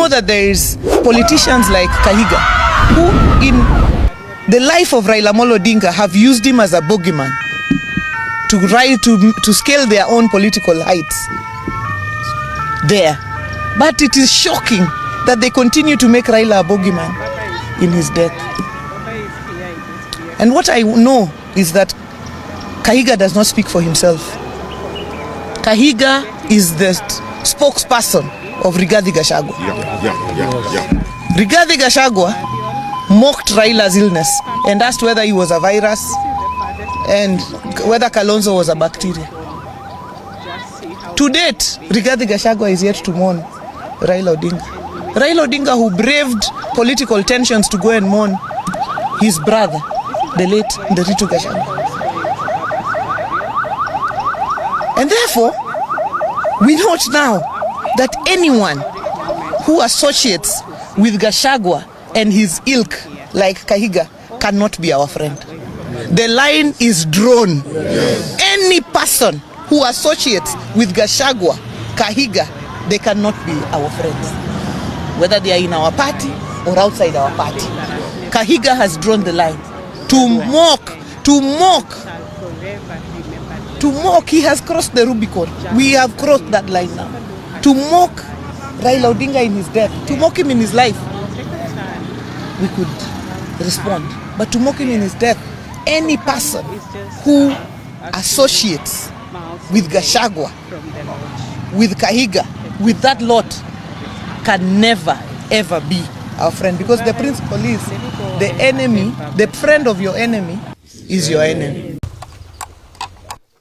know that there is politicians like Kahiga who in the life of Raila Odinga have used him as a bogeyman to scale their own political heights there. But it is shocking that they continue to make Raila a bogeyman in his death. And what I know is that Kahiga does not speak for himself. Kahiga is the spokesperson of Rigathi Gachagua. Rigathi Gachagua mocked Raila's illness and asked whether he was a virus and whether Kalonzo was a bacteria. To date, Rigathi Gachagua is yet to mourn Raila Odinga. Raila Odinga, who braved political tensions to go and mourn his brother, the late Nderitu Gachagua. And therefore, we note now that anyone who associates with Gachagua and his ilk, like Kahiga, cannot be our friend. The line is drawn. Yes. Any person who associates with Gachagua, Kahiga, they cannot be our friends, whether they are in our party or outside our party. Kahiga has drawn the line. To mock, he has crossed the Rubicon. We have crossed that line now. To mock Raila Odinga in his death, to mock him in his life, we could respond. But to mock him in his death, any person who associates with Gachagua, with Kahiga, with that lot, can never, ever be our friend. Because the principle is, the enemy, the friend of your enemy is your enemy.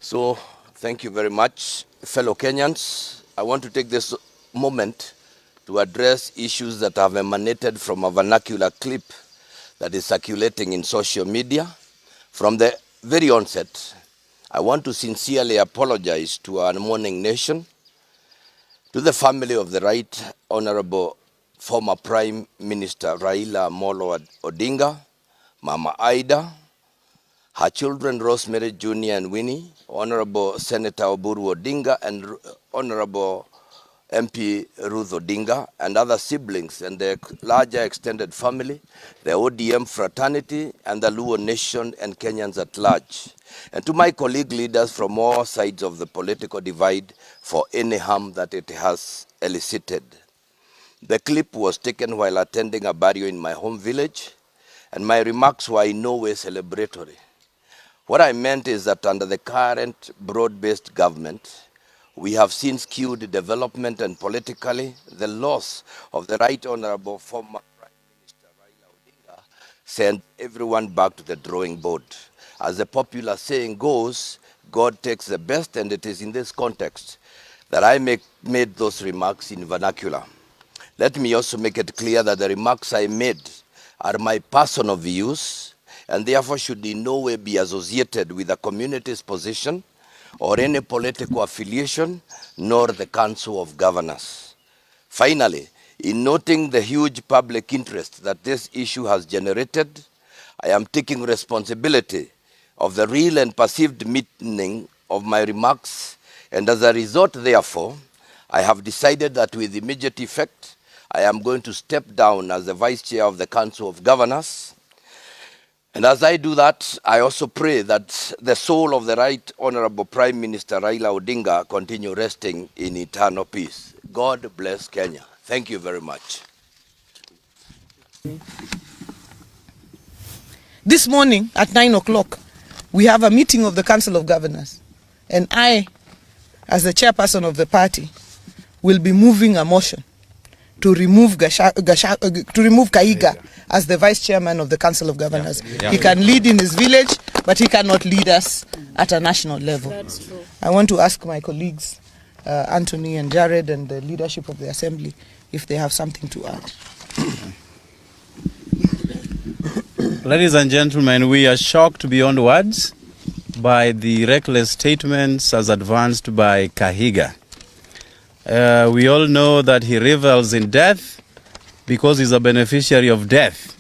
So, thank you very much, fellow Kenyans. I want to take this moment to address issues that have emanated from a vernacular clip that is circulating in social media. From the very onset, I want to sincerely apologize to our mourning nation, to the family of the Right Honorable former Prime Minister Raila Amolo Odinga, Mama Ida, her children Rosemary Jr. and Winnie, Honorable Senator Oburu Odinga and Honorable MP Ruth Odinga, and other siblings and their larger extended family, the ODM fraternity, and the Luo nation and Kenyans at large. And to my colleague leaders from all sides of the political divide for any harm that it has elicited. The clip was taken while attending a burial in my home village, and my remarks were in no way celebratory. What I meant is that under the current broad-based government, we have seen skewed development and politically the loss of the Right Honorable former Prime Minister Raila Odinga sent everyone back to the drawing board. As the popular saying goes, God takes the best, and it is in this context that I made those remarks in vernacular. Let me also make it clear that the remarks I made are my personal views and therefore should in no way be associated with the community's position or any political affiliation, nor the Council of Governors. Finally, in noting the huge public interest that this issue has generated, I am taking responsibility of the real and perceived meaning of my remarks, and as a result, therefore, I have decided that with immediate effect, I am going to step down as the Vice Chair of the Council of Governors. And as I do that, I also pray that the soul of the Right Honorable Prime Minister Raila Odinga continue resting in eternal peace. God bless Kenya. Thank you very much. This morning at 9 o'clock, we have a meeting of the Council of Governors. And I, as the chairperson of the party, will be moving a motion to remove Kahiga as the vice chairman of the Council of Governors. He can lead in his village, but he cannot lead us at a national level. That's true. I want to ask my colleagues, Anthony and Jared, and the leadership of the Assembly, if they have something to add. Ladies and gentlemen, we are shocked beyond words by the reckless statements as advanced by Kahiga. We all know that he revels in death because he's a beneficiary of death.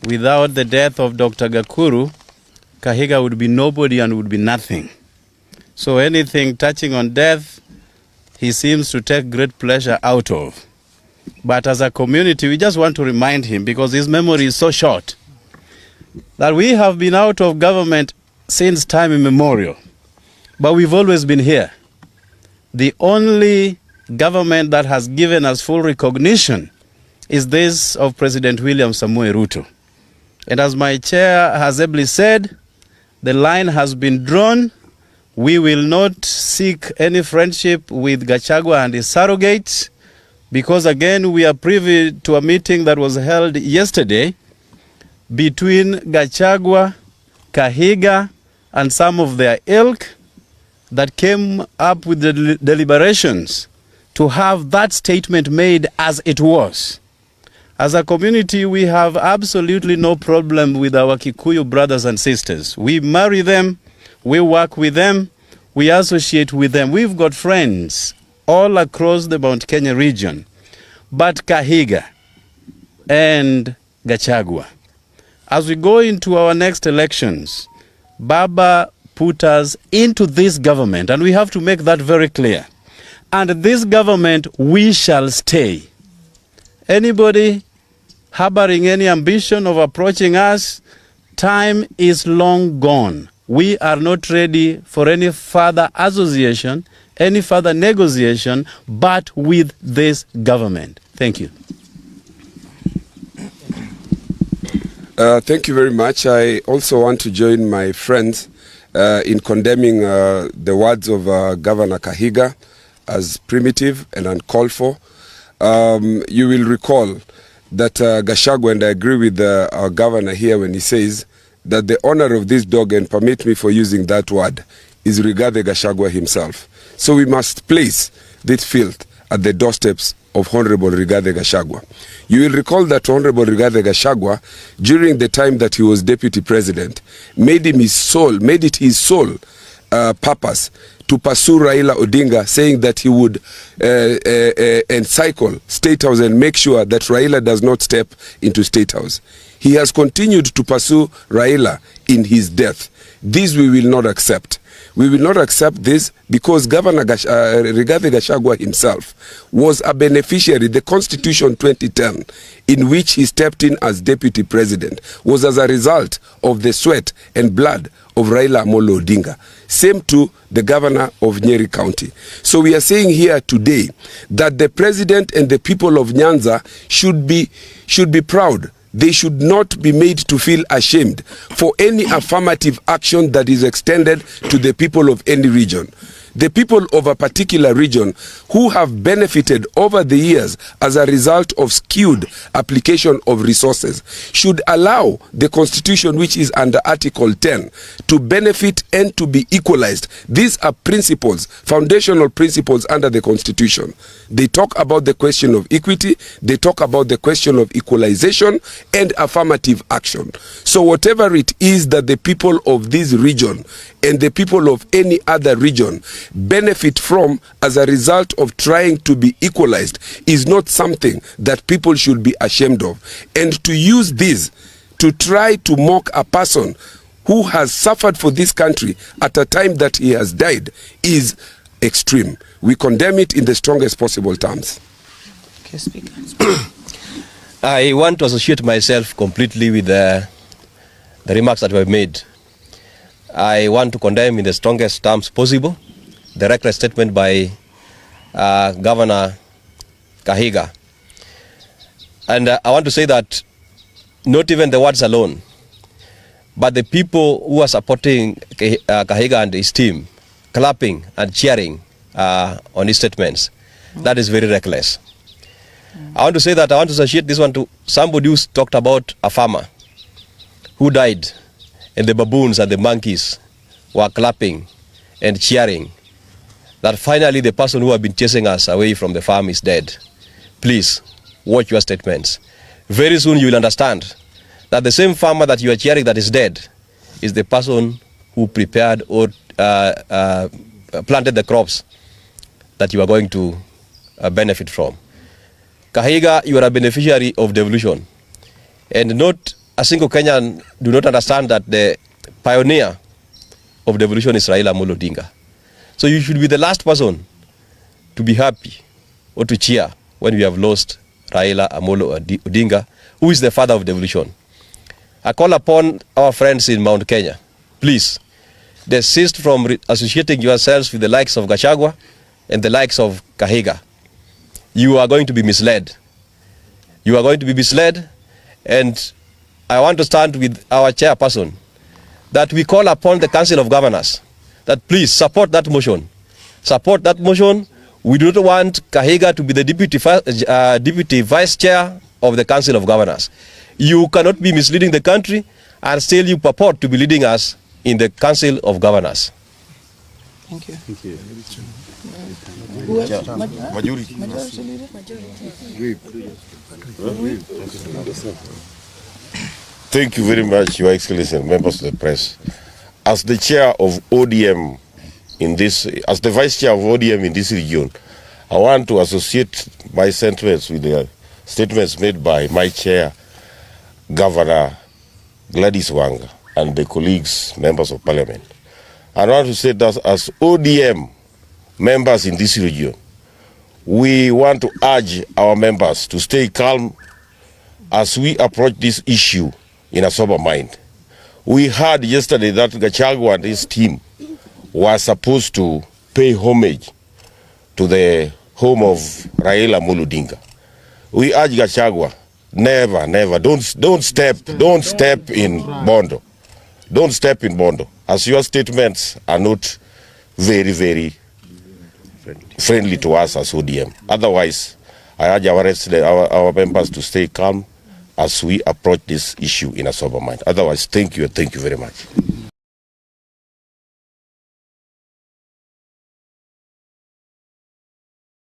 Without the death of Dr. Gakuru, Kahiga would be nobody and would be nothing. So anything touching on death, he seems to take great pleasure out of. But as a community, we just want to remind him, because his memory is so short, that we have been out of government since time immemorial. But we've always been here. The only government that has given us full recognition is this of President William Samoei Ruto. And as my chair has ably said, the line has been drawn. We will not seek any friendship with Gachagua and his surrogates, because again, we are privy to a meeting that was held yesterday between Gachagua, Kahiga, and some of their ilk that came up with the deliberations to have that statement made as it was. As a community, we have absolutely no problem with our Kikuyu brothers and sisters. We marry them, we work with them, we associate with them. We've got friends all across the Mount Kenya region. But Kahiga and Gachagua, as we go into our next elections, Baba put us into this government, and we have to make that very clear. And this government, we shall stay. Anybody harboring any ambition of approaching us, time is long gone. We are not ready for any further association, any further negotiation, but with this government. Thank you. Thank you very much. I also want to join my friends in condemning the words of Governor Kahiga as primitive and uncalled for. You will recall that Gachagua, and I agree with our governor here when he says that the owner of this dog, and permit me for using that word, is Rigathi Gachagua himself. So we must place this filth at the doorsteps of Honorable Rigathi Gachagua. You will recall that Honorable Rigathi Gachagua, during the time that he was deputy president, made it his sole purpose to pursue Raila Odinga, saying that he would encircle State House and make sure that Raila does not step into State House. He has continued to pursue Raila in his death. This we will not accept. We will not accept this because Governor Rigathi Gachagua himself was a beneficiary. The Constitution 2010, in which he stepped in as deputy president, was as a result of the sweat and blood of Raila Amolo Odinga. Same to the governor of Nyeri County. So we are saying here today that the president and the people of Nyanza should be proud. They should not be made to feel ashamed for any affirmative action that is extended to the people of any region. The people of a particular region who have benefited over the years as a result of skewed application of resources should allow the Constitution, which is under Article 10, to benefit and to be equalized. These are principles, foundational principles under the Constitution. They talk about the question of equity, they talk about the question of equalization and affirmative action. So whatever it is that the people of this region and the people of any other region benefit from as a result of trying to be equalized is not something that people should be ashamed of. And to use this to try to mock a person who has suffered for this country at a time that he has died is extreme. We condemn it in the strongest possible terms. Okay, Speaker. I want to associate myself completely with the remarks that were made. I want to condemn in the strongest terms possible the reckless statement by Governor Kahiga. And I want to say that not even the words alone, but the people who are supporting Kahiga and his team, clapping and cheering on his statements, that is very reckless. I want to say that I want to associate this one to somebody who talked about a farmer who died, and the baboons and the monkeys were clapping and cheering that finally the person who had been chasing us away from the farm is dead. Please watch your statements. Very soon you will understand that the same farmer that you are cheering that is dead is the person who prepared or planted the crops that you are going to benefit from. Kahiga, you are a beneficiary of devolution, and not a single Kenyan do not understand that the pioneer of devolution is Raila Amolo Odinga. So you should be the last person to be happy or to cheer when you have lost Raila Amolo Odinga, who is the father of devolution. I call upon our friends in Mount Kenya, please, desist from associating yourselves with the likes of Gachagua and the likes of Kahiga. You are going to be misled. You are going to be misled, and I want to stand with our chairperson that we call upon the Council of Governors that please support that motion. Support that motion. We do not want Kahiga to be the deputy vice chair of the Council of Governors. You cannot be misleading the country and still you purport to be leading us in the Council of Governors. Thank you. Thank you. Who else? Majority. Thank you very much, Your Excellency and members of the press. As the chair of ODM as the vice chair of ODM in this region, I want to associate my sentiments with the statements made by my chair, Governor Gladys Wanga, and the colleagues, members of parliament. I want to say that as ODM members in this region, we want to urge our members to stay calm as we approach this issue in a sober mind. We heard yesterday that Gachagua and his team were supposed to pay homage to the home of Raila Odinga. We urge Gachagua, never, don't step in Bondo. Don't step in Bondo, as your statements are not very, very friendly to us as ODM. Otherwise, I urge our members to stay calm as we approach this issue in a sober mind. Otherwise, thank you and thank you very much.